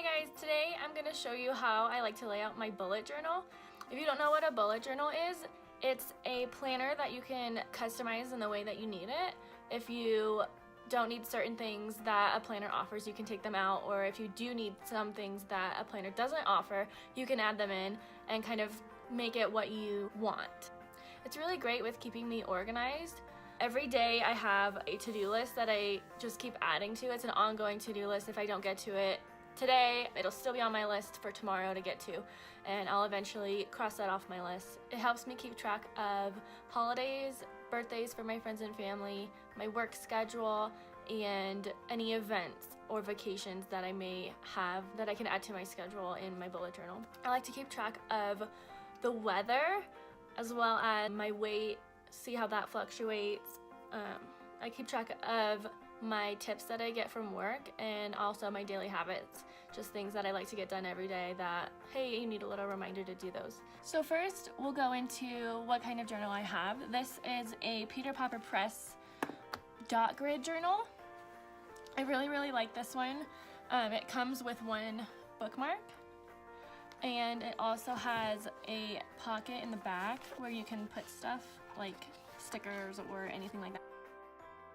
Hi guys, today I'm going to show you how I like to lay out my bullet journal. If you don't know what a bullet journal is, it's a planner that you can customize in the way that you need it. If you don't need certain things that a planner offers, you can take them out, or if you do need some things that a planner doesn't offer, you can add them in and kind of make it what you want. It's really great with keeping me organized. Every day I have a to-do list that I just keep adding to. It's an ongoing to-do list. If I don't get to it today, it'll still be on my list for tomorrow to get to, and I'll eventually cross that off my list. It helps me keep track of holidays, birthdays for my friends and family, my work schedule, and any events or vacations that I may have that I can add to my schedule in my bullet journal. I like to keep track of the weather as well as my weight, see how that fluctuates. I keep track of my tips that I get from work and also my daily habits, just things that I like to get done every day that, hey, you need a little reminder to do those. So first we'll go into what kind of journal I have. This is a Peter Popper Press dot grid journal. I really like this one. It comes with one bookmark, and it also has a pocket in the back where you can put stuff like stickers or anything like that.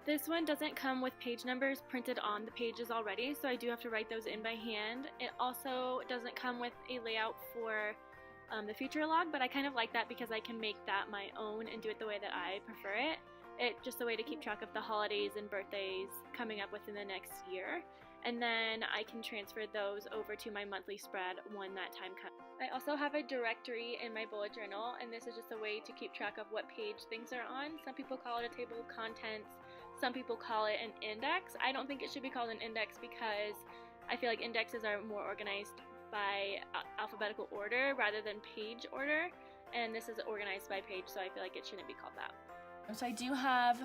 This one doesn't come with page numbers printed on the pages already, so I do have to write those in by hand. It also doesn't come with a layout for the future log, but I kind of like that because I can make that my own and do it the way that I prefer it. It's just a way to keep track of the holidays and birthdays coming up within the next year, and then I can transfer those over to my monthly spread when that time comes. I also have a directory in my bullet journal, and this is just a way to keep track of what page things are on. Some people call it a table of contents. Some people call it an index. I don't think it should be called an index because I feel like indexes are more organized by alphabetical order rather than page order, and this is organized by page, so I feel like it shouldn't be called that. So I do have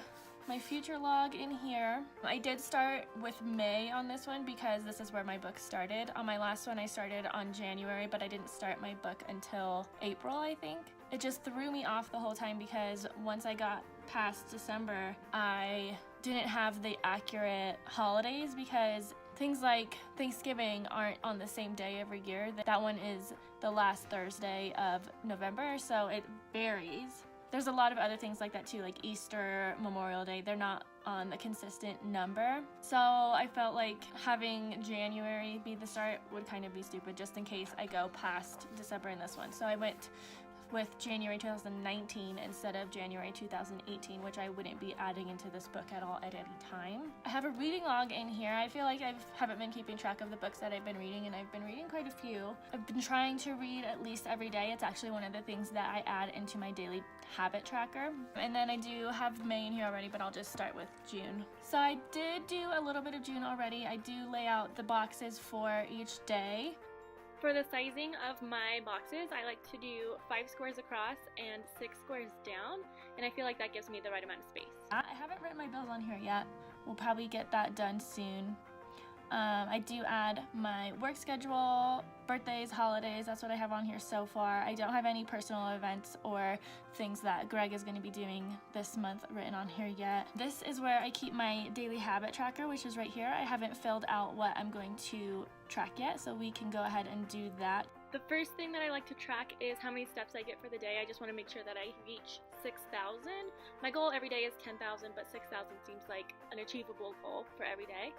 my future log in here. I did start with May on this one because this is where my book started. On my last one I started on January, but I didn't start my book until April, I think. It just threw me off the whole time because once I got past December, I didn't have the accurate holidays because things like Thanksgiving aren't on the same day every year. That one is the last Thursday of November, so it varies. There's a lot of other things like that too, like Easter, Memorial Day. They're not on a consistent number. So I felt like having January be the start would kind of be stupid just in case I go past December in this one. So I went with January 2019 instead of January 2018, which I wouldn't be adding into this book at all at any time. I have a reading log in here. I feel like I haven't been keeping track of the books that I've been reading, and I've been reading quite a few. I've been trying to read at least every day. It's actually one of the things that I add into my daily habit tracker. And then I do have May in here already, but I'll just start with June. So I did do a little bit of June already. I do lay out the boxes for each day. For the sizing of my boxes, I like to do 5 squares across and 6 squares down, and I feel like that gives me the right amount of space. I haven't written my bills on here yet. We'll probably get that done soon. I do add my work schedule, birthdays, holidays. That's what I have on here so far. I don't have any personal events or things that Greg is going to be doing this month written on here yet. This is where I keep my daily habit tracker, which is right here. I haven't filled out what I'm going to track yet, so we can go ahead and do that. The first thing that I like to track is how many steps I get for the day. I just want to make sure that I reach 6,000. My goal every day is 10,000, but 6,000 seems like an achievable goal for every day.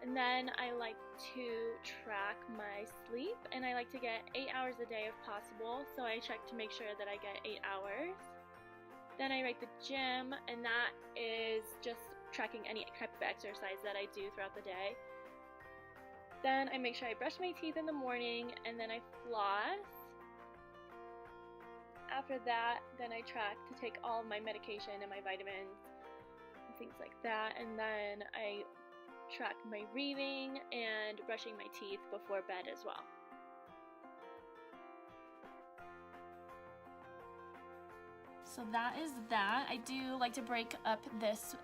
And then I like to track my sleep, and I like to get 8 hours a day if possible, so I check to make sure that I get 8 hours. Then I write the gym, and that is just tracking any type of exercise that I do throughout the day. Then I make sure I brush my teeth in the morning, and then I floss. After that, then I track to take all of my medication and my vitamins and things like that, and then I track my reading and brushing my teeth before bed as well. So that is that. I do like to break up this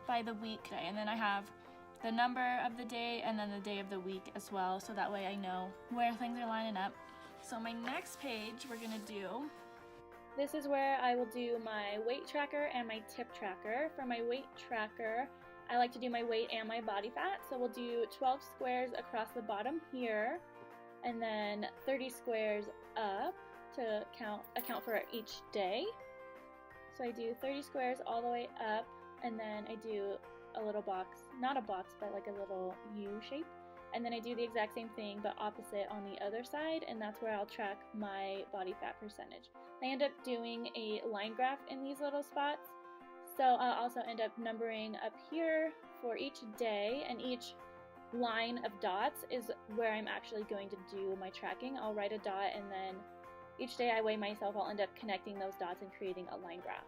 by the weekday, and then I have the number of the day and then the day of the week as well, so that way I know where things are lining up. So my next page we're gonna do, this is where I will do my weight tracker and my tip tracker. For my weight tracker, I like to do my weight and my body fat. So we'll do 12 squares across the bottom here, and then 30 squares up to account for each day. So I do 30 squares all the way up, and then I do a little box, not a box, but like a little U shape. And then I do the exact same thing, but opposite on the other side, and that's where I'll track my body fat percentage. I end up doing a line graph in these little spots. So I'll also end up numbering up here for each day, and each line of dots is where I'm actually going to do my tracking. I'll write a dot, and then each day I weigh myself, I'll end up connecting those dots and creating a line graph.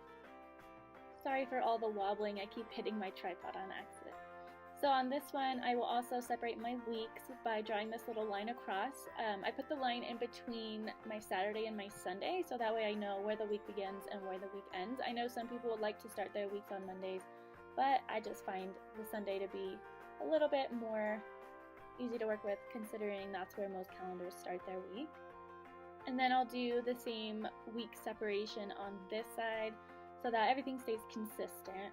Sorry for all the wobbling, I keep hitting my tripod on accident. So on this one, I will also separate my weeks by drawing this little line across. I put the line in between my Saturday and my Sunday, so that way I know where the week begins and where the week ends. I know some people would like to start their weeks on Mondays, but I just find the Sunday to be a little bit more easy to work with, considering that's where most calendars start their week. And then I'll do the same week separation on this side so that everything stays consistent.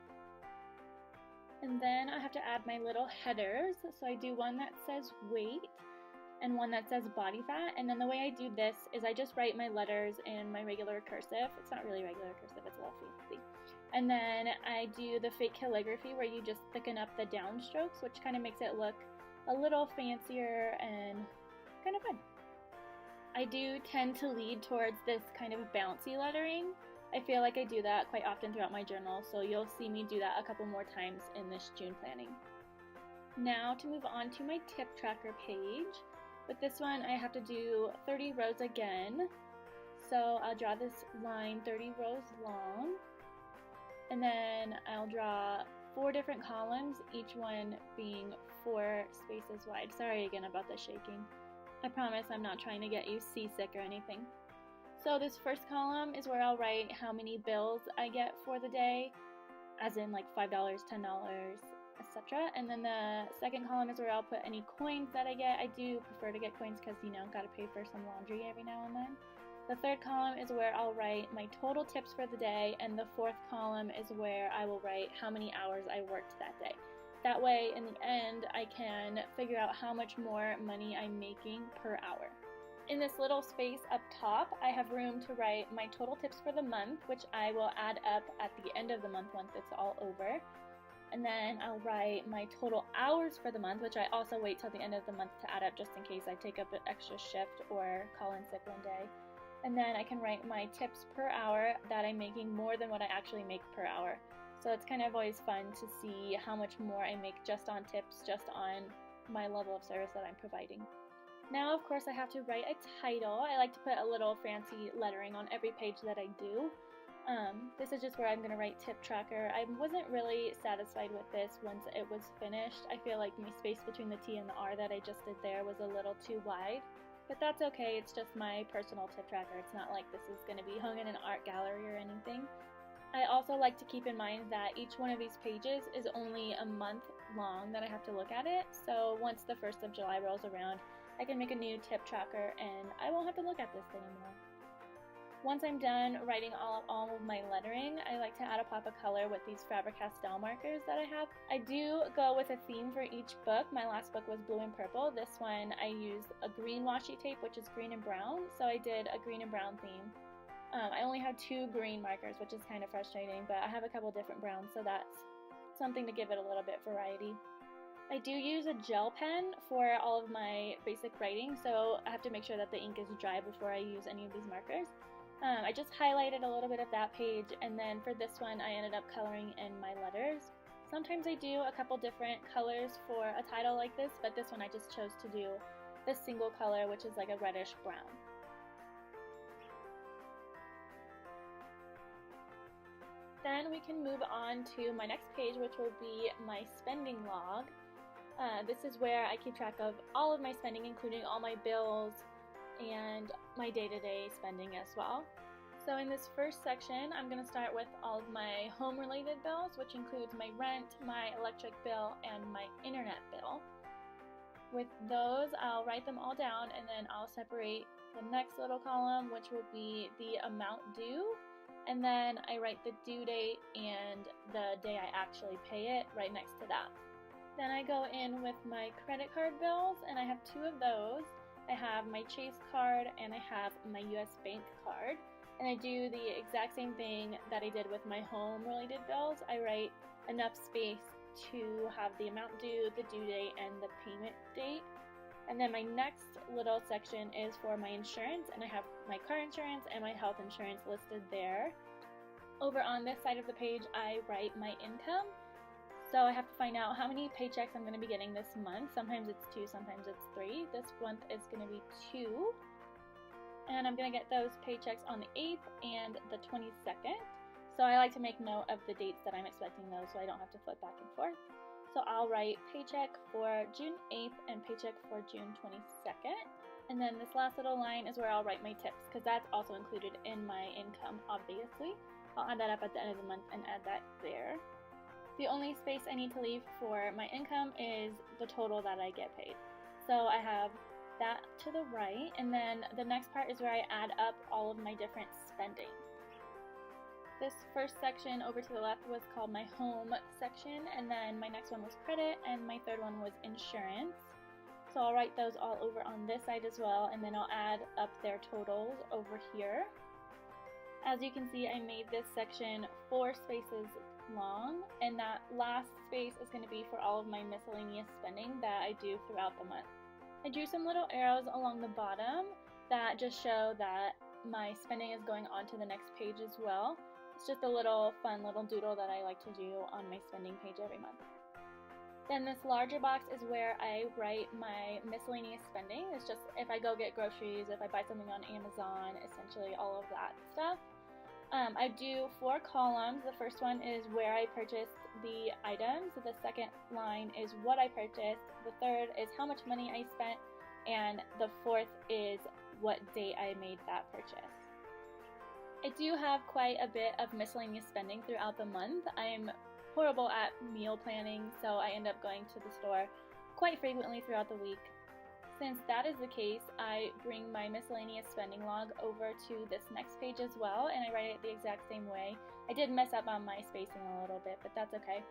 And then I have to add my little headers. So I do one that says weight and one that says body fat. And then the way I do this is I just write my letters in my regular cursive. It's not really regular cursive, it's a little fancy. And then I do the fake calligraphy where you just thicken up the downstrokes, which kind of makes it look a little fancier and kind of fun. I do tend to lead towards this kind of bouncy lettering. I feel like I do that quite often throughout my journal, so you'll see me do that a couple more times in this June planning. Now to move on to my tip tracker page. With this one, I have to do 30 rows again. So I'll draw this line 30 rows long, and then I'll draw 4 different columns, each one being 4 spaces wide. Sorry again about the shaking. I promise I'm not trying to get you seasick or anything. So this first column is where I'll write how many bills I get for the day, as in like $5, $10, etc. And then the second column is where I'll put any coins that I get. I do prefer to get coins because, you know, gotta pay for some laundry every now and then. The third column is where I'll write my total tips for the day, and the fourth column is where I will write how many hours I worked that day. That way, in the end, I can figure out how much more money I'm making per hour. In this little space up top, I have room to write my total tips for the month, which I will add up at the end of the month once it's all over. And then I'll write my total hours for the month, which I also wait till the end of the month to add up just in case I take up an extra shift or call in sick one day. And then I can write my tips per hour that I'm making more than what I actually make per hour. So it's kind of always fun to see how much more I make just on tips, just on my level of service that I'm providing. Now, of course, I have to write a title. I like to put a little fancy lettering on every page that I do. This is just where I'm going to write tip tracker. I wasn't really satisfied with this once it was finished. I feel like my space between the T and the R that I just did there was a little too wide. But that's okay, it's just my personal tip tracker. It's not like this is going to be hung in an art gallery or anything. I also like to keep in mind that each one of these pages is only a month long that I have to look at it. So once the 1st of July rolls around, I can make a new tip tracker and I won't have to look at this anymore. Once I'm done writing all of my lettering, I like to add a pop of color with these Faber-Castell markers that I have. I do go with a theme for each book. My last book was blue and purple. This one I used a green washi tape, which is green and brown, so I did a green and brown theme. I only have 2 green markers, which is kind of frustrating, but I have a couple different browns, so that's something to give it a little bit variety. I do use a gel pen for all of my basic writing, so I have to make sure that the ink is dry before I use any of these markers. I just highlighted a little bit of that page, and then for this one I ended up coloring in my letters. Sometimes I do a couple different colors for a title like this, but this one I just chose to do this single color, which is like a reddish brown. Then we can move on to my next page, which will be my spending log. This is where I keep track of all of my spending, including all my bills and my day-to-day spending as well. So in this first section, I'm going to start with all of my home-related bills, which includes my rent, my electric bill, and my internet bill. With those, I'll write them all down, and then I'll separate the next little column, which will be the amount due, and then I write the due date and the day I actually pay it right next to that. Then I go in with my credit card bills, and I have two of those. I have my Chase card and I have my US Bank card, and I do the exact same thing that I did with my home related bills. I write enough space to have the amount due, the due date, and the payment date. And then my next little section is for my insurance, and I have my car insurance and my health insurance listed there. Over on this side of the page, I write my income. So I have to find out how many paychecks I'm going to be getting this month. Sometimes it's 2, sometimes it's 3. This month is going to be 2. And I'm going to get those paychecks on the 8th and the 22nd. So I like to make note of the dates that I'm expecting those so I don't have to flip back and forth. So I'll write paycheck for June 8th and paycheck for June 22nd. And then this last little line is where I'll write my tips, because that's also included in my income, obviously. I'll add that up at the end of the month and add that there. The only space I need to leave for my income is the total that I get paid. So I have that to the right, and then the next part is where I add up all of my different spending. This first section over to the left was called my home section, and then my next one was credit, and my third one was insurance. So I'll write those all over on this side as well, and then I'll add up their totals over here. As you can see, I made this section 4 spaces long, and that last space is going to be for all of my miscellaneous spending that I do throughout the month. I drew some little arrows along the bottom that just show that my spending is going on to the next page as well. It's just a little fun little doodle that I like to do on my spending page every month. Then this larger box is where I write my miscellaneous spending. It's just if I go get groceries, if I buy something on Amazon, essentially all of that stuff. I do 4 columns. The first one is where I purchased the items. The second line is what I purchased. The third is how much money I spent. And the fourth is what date I made that purchase. I do have quite a bit of miscellaneous spending throughout the month. I'm horrible at meal planning, so I end up going to the store quite frequently throughout the week. Since that is the case, I bring my miscellaneous spending log over to this next page as well, and I write it the exact same way. I did mess up on my spacing a little bit, but that's okay.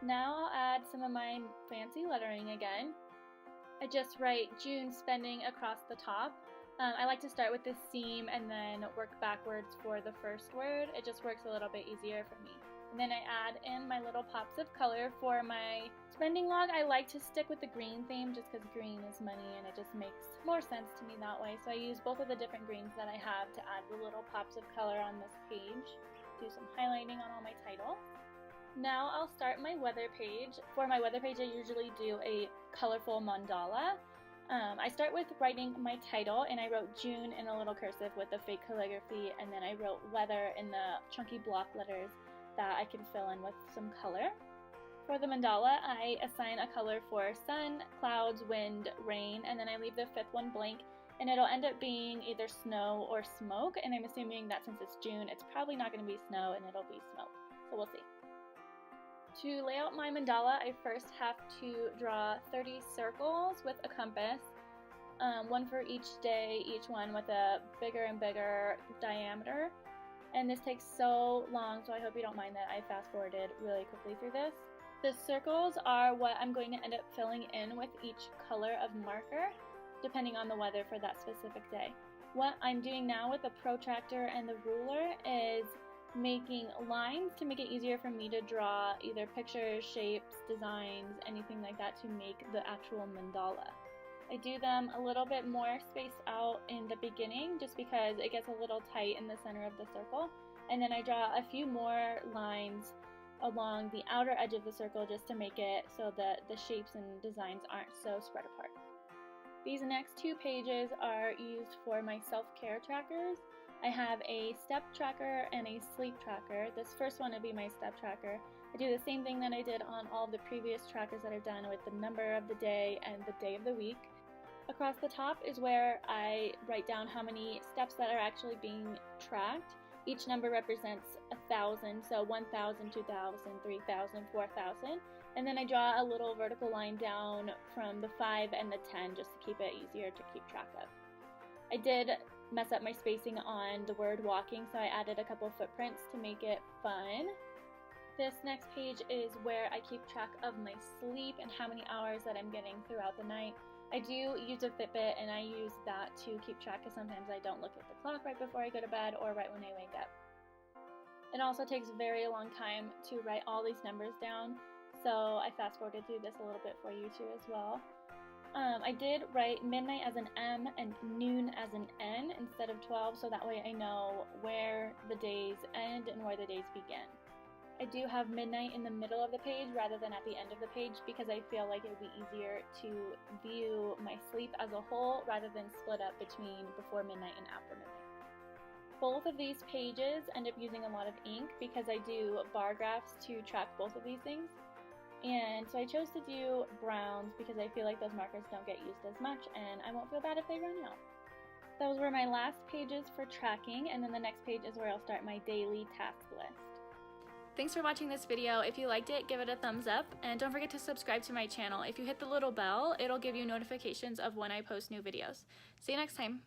Now I'll add some of my fancy lettering again. I just write June spending across the top. I like to start with the seam and then work backwards for the first word. It just works a little bit easier for me. And then I add in my little pops of color for my spending log. I like to stick with the green theme just because green is money and it just makes more sense to me that way. So I use both of the different greens that I have to add the little pops of color on this page. Do some highlighting on all my titles. Now I'll start my weather page. For my weather page, I usually do a colorful mandala. I start with writing my title, and I wrote June in a little cursive with the fake calligraphy, and then I wrote weather in the chunky block letters that I can fill in with some color. For the mandala, I assign a color for sun, clouds, wind, rain, and then I leave the 5th one blank, and it'll end up being either snow or smoke, and I'm assuming that since it's June, it's probably not going to be snow and it'll be smoke, so we'll see. To lay out my mandala, I first have to draw 30 circles with a compass, one for each day, each one with a bigger and bigger diameter. And this takes so long, so I hope you don't mind that I fast forwarded really quickly through this. The circles are what I'm going to end up filling in with each color of marker, depending on the weather for that specific day. What I'm doing now with the protractor and the ruler is making lines to make it easier for me to draw either pictures, shapes, designs, anything like that to make the actual mandala. I do them a little bit more spaced out in the beginning just because it gets a little tight in the center of the circle, and then I draw a few more lines along the outer edge of the circle just to make it so that the shapes and designs aren't so spread apart. These next 2 pages are used for my self-care trackers. I have a step tracker and a sleep tracker. This first one would be my step tracker. I do the same thing that I did on all of the previous trackers that I've done with the number of the day and the day of the week. Across the top is where I write down how many steps that are actually being tracked. Each number represents 1,000, so 1,000, 2,000, 3,000, 4,000. And then I draw a little vertical line down from the 5 and the 10 just to keep it easier to keep track of. I did mess up my spacing on the word walking, so I added a couple footprints to make it fun. This next page is where I keep track of my sleep and how many hours that I'm getting throughout the night. I do use a Fitbit, and I use that to keep track, because sometimes I don't look at the clock right before I go to bed or right when I wake up. It also takes a very long time to write all these numbers down, so I fast forwarded through this a little bit for you too as well. I did write midnight as an M and noon as an N instead of 12, so that way I know where the days end and where the days begin. I do have midnight in the middle of the page rather than at the end of the page, because I feel like it would be easier to view my sleep as a whole rather than split up between before midnight and after midnight. Both of these pages end up using a lot of ink because I do bar graphs to track both of these things. And so I chose to do browns because I feel like those markers don't get used as much, and I won't feel bad if they run out. Those were my last pages for tracking, and then the next page is where I'll start my daily task list. Thanks for watching this video. If you liked it, give it a thumbs up, and don't forget to subscribe to my channel. If you hit the little bell, it'll give you notifications of when I post new videos. See you next time.